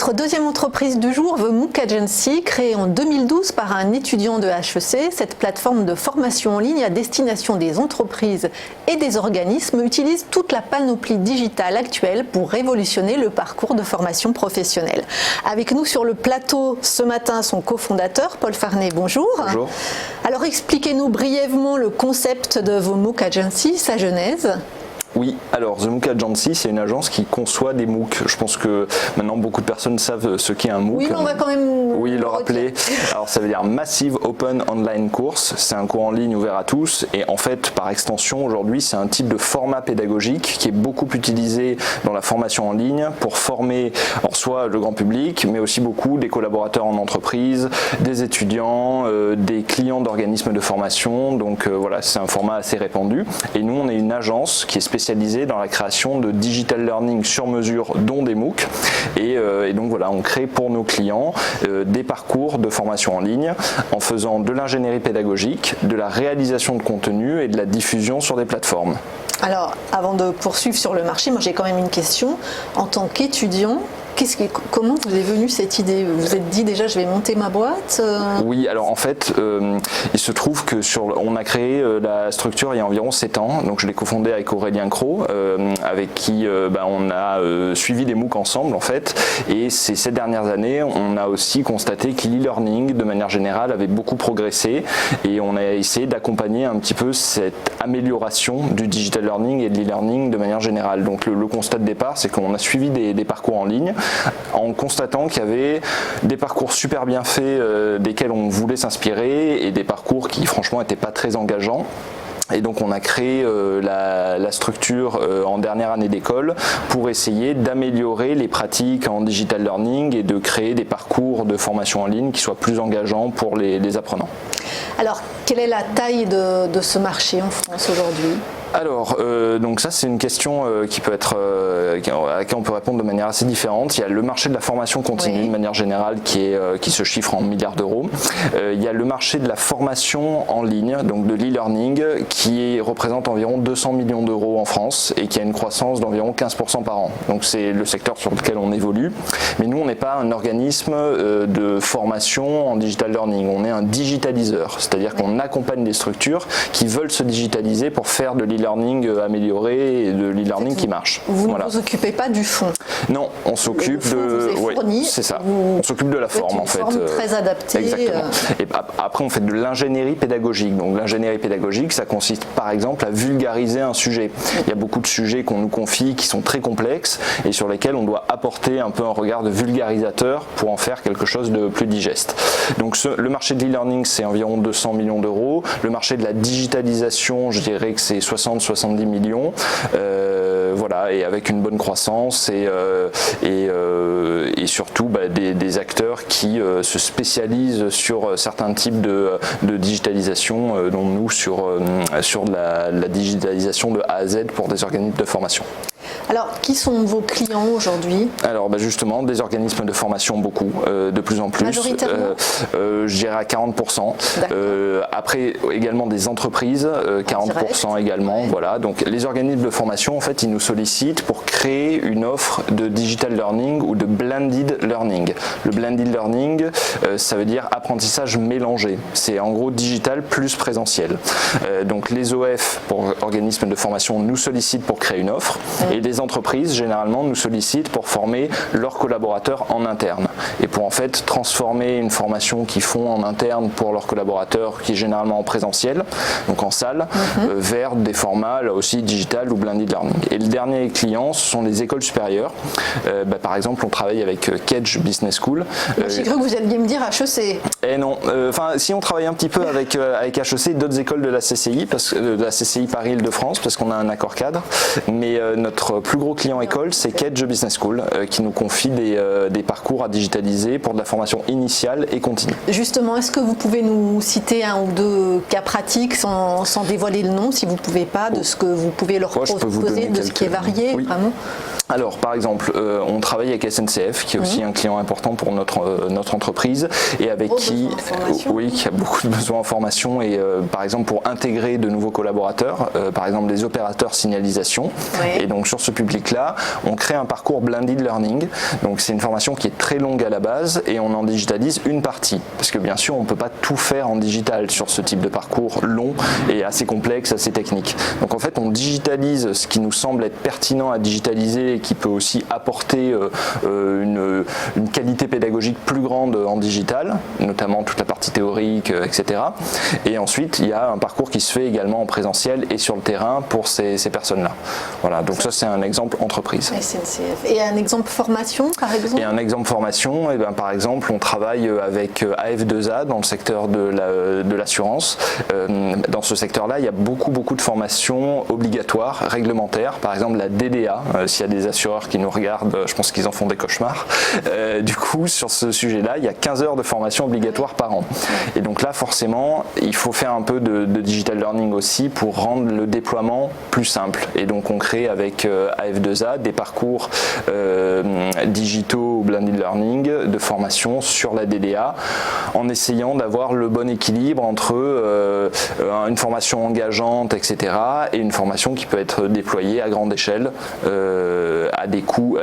Notre deuxième entreprise du jour, The MOOC Agency, créée en 2012 par un étudiant de HEC. Cette plateforme de formation en ligne à destination des entreprises et des organismes utilise toute la panoplie digitale actuelle pour révolutionner le parcours de formation professionnelle. Avec nous sur le plateau ce matin, son cofondateur, Paul Farnet, bonjour. Bonjour. Alors expliquez-nous brièvement le concept de The MOOC Agency, sa genèse. Oui, alors The MOOC Agency, c'est une agence qui conçoit des MOOC. Je pense que maintenant beaucoup de personnes savent ce qu'est un MOOC. Oui, mais on va quand même le rappeler. Alors ça veut dire Massive Open Online Course. C'est un cours en ligne ouvert à tous et en fait par extension aujourd'hui c'est un type de format pédagogique qui est beaucoup utilisé dans la formation en ligne pour former soit le grand public mais aussi beaucoup des collaborateurs en entreprise, des étudiants, des clients d'organismes de formation. Donc voilà, c'est un format assez répandu et nous on est une agence qui est spécialisée dans la création de digital learning sur mesure, dont des MOOC. Et donc voilà, on crée pour nos clients des parcours de formation en ligne en faisant de l'ingénierie pédagogique, de la réalisation de contenu et de la diffusion sur des plateformes. Alors, avant de poursuivre sur le marché, moi j'ai quand même une question. En tant qu'étudiant, comment vous est venue cette idée? Vous vous êtes dit déjà je vais monter ma boîte? Oui, alors en fait, il se trouve que on a créé la structure il y a environ 7 ans, donc je l'ai cofondée avec Aurélien Cros, avec qui on a suivi des MOOC ensemble en fait, et ces 7 dernières années, on a aussi constaté que l'e-learning de manière générale avait beaucoup progressé et on a essayé d'accompagner un petit peu cette amélioration du digital learning et de l'e-learning de manière générale. Donc le constat de départ, c'est qu'on a suivi des parcours en ligne en constatant qu'il y avait des parcours super bien faits desquels on voulait s'inspirer et des parcours qui franchement n'étaient pas très engageants. Et donc on a créé la structure en dernière année d'école pour essayer d'améliorer les pratiques en digital learning et de créer des parcours de formation en ligne qui soient plus engageants pour les apprenants. Alors, quelle est la taille de ce marché en France aujourd'hui ? Alors, donc ça c'est une question qui peut être à laquelle on peut répondre de manière assez différente. Il y a le marché de la formation continue de manière générale qui se chiffre en milliards d'euros. Il y a le marché de la formation en ligne, donc de l'e-learning, qui représente environ 200 millions d'euros en France et qui a une croissance d'environ 15% par an. Donc c'est le secteur sur lequel on évolue. Mais nous on n'est pas un organisme de formation en digital learning, on est un digitaliseur, c'est-à-dire qu'on accompagne des structures qui veulent se digitaliser pour faire de l'e-learning amélioré et de l'e-learning qui marche. Vous ne vous occupez pas du fond? Non, on s'occupe c'est ça. On s'occupe de la forme en fait. Forme très adaptée. Exactement. Et après on fait de l'ingénierie pédagogique. Donc l'ingénierie pédagogique, ça consiste par exemple à vulgariser un sujet. Il y a beaucoup de sujets qu'on nous confie qui sont très complexes et sur lesquels on doit apporter un peu un regard de vulgarisateur pour en faire quelque chose de plus digeste. Donc le marché de l'e-learning c'est environ 200 millions d'euros. Le marché de la digitalisation, je dirais que c'est 60-70 millions, voilà, et avec une bonne croissance et surtout des acteurs qui se spécialisent sur certains types de digitalisation, dont nous sur la digitalisation de A à Z pour des organismes de formation. Alors, qui sont vos clients aujourd'hui? Alors, justement, des organismes de formation, beaucoup, de plus en plus. Majoritairement je dirais à 40%. Après, également des entreprises, 40% également. Ouais. Voilà. Donc, les organismes de formation, en fait, ils nous sollicitent pour créer une offre de digital learning ou de blended learning. Le blended learning, ça veut dire apprentissage mélangé. C'est en gros digital plus présentiel. Donc, les OF, pour organismes de formation, nous sollicitent pour créer une offre. Et les entreprises, généralement, nous sollicitent pour former leurs collaborateurs en interne et pour en fait transformer une formation qu'ils font en interne pour leurs collaborateurs, qui est généralement en présentiel, donc en salle, vers des formats là aussi digital ou blended learning. Et le dernier client, ce sont les écoles supérieures. Par exemple, on travaille avec Kedge Business School. J'ai cru que vous alliez me dire HEC. Eh non, si on travaille un petit peu avec HEC et d'autres écoles de la CCI, de la CCI Paris-Île-de-France, parce qu'on a un accord cadre, mais notre plus gros client école, c'est Kedge Business School, qui nous confie des parcours à digitaliser digitalisés pour de la formation initiale et continue. Justement, est-ce que vous pouvez nous citer un ou deux cas pratiques sans dévoiler le nom, si vous ne pouvez pas, de ce que vous pouvez leur proposer, de ce qui est varié, oui. vraiment? Alors, par exemple, on travaille avec SNCF, qui est aussi un client important pour notre entreprise, et avec qui a beaucoup de besoins en formation, et par exemple pour intégrer de nouveaux collaborateurs, par exemple des opérateurs signalisation. Oui. Et donc sur ce public-là, on crée un parcours blended learning. Donc c'est une formation qui est très longue à la base, et on en digitalise une partie, parce que bien sûr on ne peut pas tout faire en digital sur ce type de parcours long et assez complexe, assez technique. Donc en fait, on digitalise ce qui nous semble être pertinent à digitaliser, qui peut aussi apporter une qualité pédagogique plus grande en digital, notamment toute la partie théorique, etc. Et ensuite, il y a un parcours qui se fait également en présentiel et sur le terrain pour ces personnes-là. Voilà, donc ça c'est un exemple entreprise. SNCF. Et un exemple formation, par exemple? Et un exemple formation, et bien, par exemple, on travaille avec AF2A dans le secteur de l'assurance. Dans ce secteur-là, il y a beaucoup de formations obligatoires, réglementaires. Par exemple, la DDA, s'il y a des assureurs qui nous regardent, je pense qu'ils en font des cauchemars. Du coup, sur ce sujet-là, il y a 15 heures de formation obligatoire par an. Et donc là, forcément, il faut faire un peu de digital learning aussi pour rendre le déploiement plus simple. Et donc, on crée avec AF2A des parcours digitaux ou blended learning de formation sur la DDA, en essayant d'avoir le bon équilibre entre une formation engageante, etc., et une formation qui peut être déployée à grande échelle,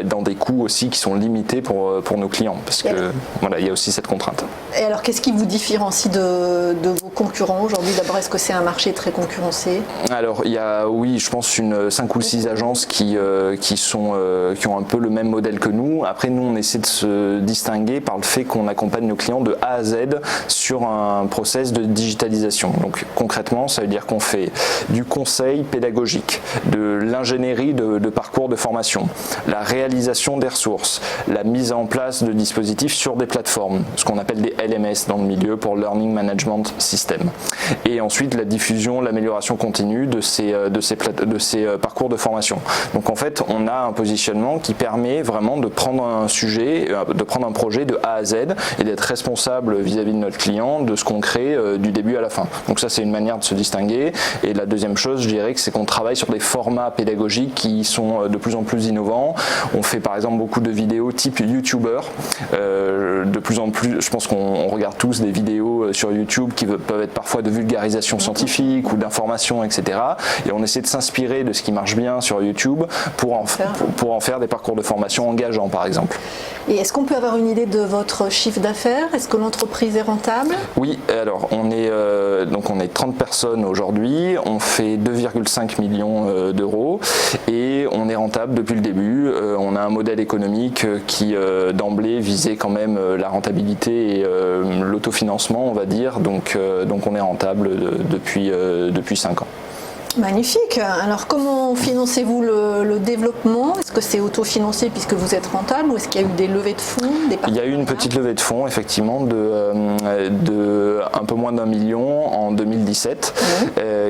dans des coûts aussi qui sont limités pour nos clients, parce que voilà, il y a aussi cette contrainte. Et alors, qu'est-ce qui vous différencie de vos concurrents aujourd'hui? D'abord, est-ce que c'est un marché très concurrencé? Alors, il y a, oui, je pense 5 ou 6 agences qui ont un peu le même modèle que nous. Après, nous, on essaie de se distinguer par le fait qu'on accompagne nos clients de A à Z sur un process de digitalisation. Donc, concrètement, ça veut dire qu'on fait du conseil pédagogique, de l'ingénierie de parcours de formation, la réalisation des ressources, la mise en place de dispositifs sur des plateformes, ce qu'on appelle des LMS dans le milieu pour Learning Management System. Et ensuite, la diffusion, l'amélioration continue de ces parcours de formation. Donc en fait, on a un positionnement qui permet vraiment de prendre un sujet, de prendre un projet de A à Z et d'être responsable vis-à-vis de notre client de ce qu'on crée du début à la fin. Donc ça, c'est une manière de se distinguer. Et la deuxième chose, je dirais que c'est qu'on travaille sur des formats pédagogiques qui sont de plus en plus innovants. On fait par exemple beaucoup de vidéos type YouTuber. De plus en plus, je pense qu'on regarde tous des vidéos sur YouTube qui peuvent être parfois de vulgarisation scientifique ou d'information, etc. Et on essaie de s'inspirer de ce qui marche bien sur YouTube pour en faire des parcours de formation engageants, par exemple. Et est-ce qu'on peut avoir une idée de votre chiffre d'affaires? Est-ce que l'entreprise est rentable? Oui, alors on est 30 personnes aujourd'hui, on fait 2,5 millions d'euros et on est rentable depuis le début. On a un modèle économique qui d'emblée visait quand même la rentabilité et l'autofinancement, on va dire, donc on est rentable depuis 5 ans. Magnifique. Alors comment financez-vous le développement? Est-ce que c'est autofinancé puisque vous êtes rentable, ou est-ce qu'il y a eu des levées de fonds? Il y a eu une petite levée de fonds, effectivement, de un peu moins d'1 million en 2017,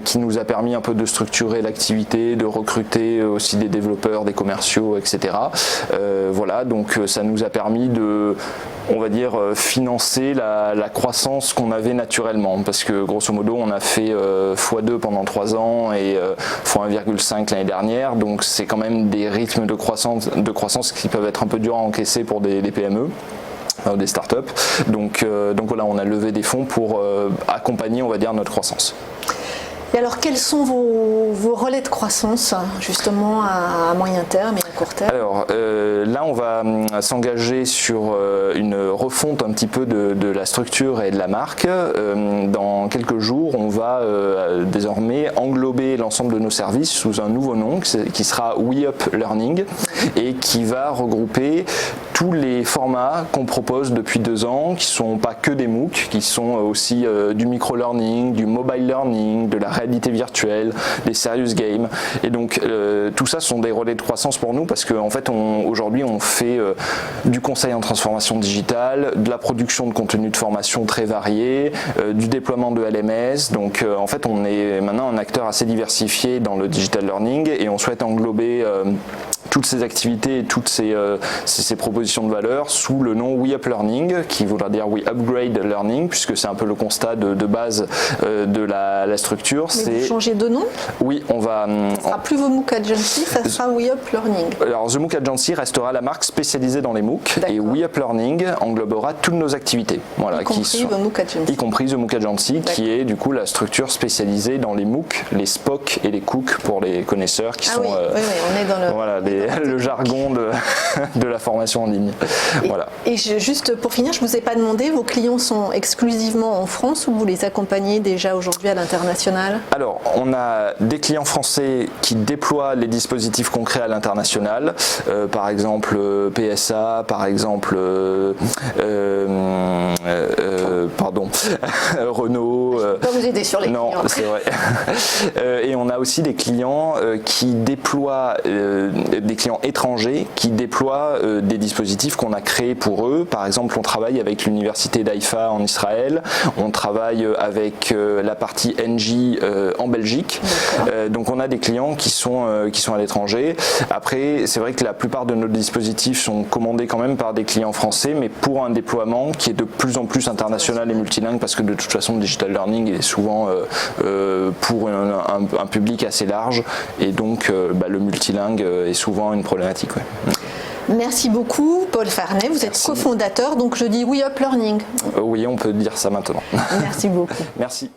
qui nous a permis un peu de structurer l'activité, de recruter aussi des développeurs, des commerciaux, etc. Voilà, donc ça nous a permis de, on va dire, financer la croissance qu'on avait naturellement, parce que grosso modo on a fait x2 pendant 3 ans et x1,5 l'année dernière, donc c'est quand même des rythmes de croissance qui peuvent être un peu durs à encaisser pour des PME. Des startups. Donc voilà, on a levé des fonds pour accompagner, on va dire, notre croissance. Et alors, quels sont vos relais de croissance, justement, à moyen terme et à court terme? Alors, là, on va s'engager sur une refonte un petit peu de la structure et de la marque. Dans quelques jours, on va désormais englober l'ensemble de nos services sous un nouveau nom qui sera WeUp Learning et qui va regrouper tous les formats qu'on propose depuis 2 ans, qui ne sont pas que des MOOC, qui sont aussi du micro-learning, du mobile learning, de la réalité virtuelle, des serious games. Et donc tout ça sont des relais de croissance pour nous, parce qu'en fait aujourd'hui on fait du conseil en transformation digitale, de la production de contenu de formation très varié, du déploiement de LMS. Donc en fait on est maintenant un acteur assez diversifié dans le digital learning et on souhaite englober toutes ces activités et toutes ces propositions de valeur sous le nom We Up Learning, qui voudra dire We Upgrade Learning, puisque c'est un peu le constat de base de la structure. Mais vous changez de nom? Oui, on va... Ça sera plus The MOOC Agency, ça sera We Up Learning. Alors The MOOC Agency restera la marque spécialisée dans les MOOC, et We Up Learning englobera toutes nos activités. Voilà, y compris The MOOC Agency. Y compris The MOOC Agency, qui est du coup la structure spécialisée dans les MOOC, les SPOC et les Cook pour les connaisseurs qui sont... Oui, on est dans le... Voilà, le jargon de la formation en ligne. Voilà. Et juste pour finir, je ne vous ai pas demandé, vos clients sont exclusivement en France ou vous les accompagnez déjà aujourd'hui à l'international? Alors, on a des clients français qui déploient les dispositifs concrets à l'international, par exemple PSA, par exemple Renault. Je ne peux pas vous aider sur les clients. Non, c'est vrai. Et on a aussi des clients qui déploient, des clients étrangers qui déploient des dispositifs qu'on a créés pour eux. Par exemple, on travaille avec l'université d'Haïfa en Israël, on travaille avec la partie NJ en Belgique. Donc on a des clients qui sont à l'étranger. Après, c'est vrai que la plupart de nos dispositifs sont commandés quand même par des clients français, mais pour un déploiement qui est de plus en plus international et multilingue, parce que de toute façon, le digital learning est souvent pour un public assez large, et donc le multilingue est souvent une problématique. Ouais. Merci beaucoup, Paul Farnet. Vous êtes cofondateur, donc je dis We Up Learning. Oui, on peut dire ça maintenant. Merci beaucoup. Merci.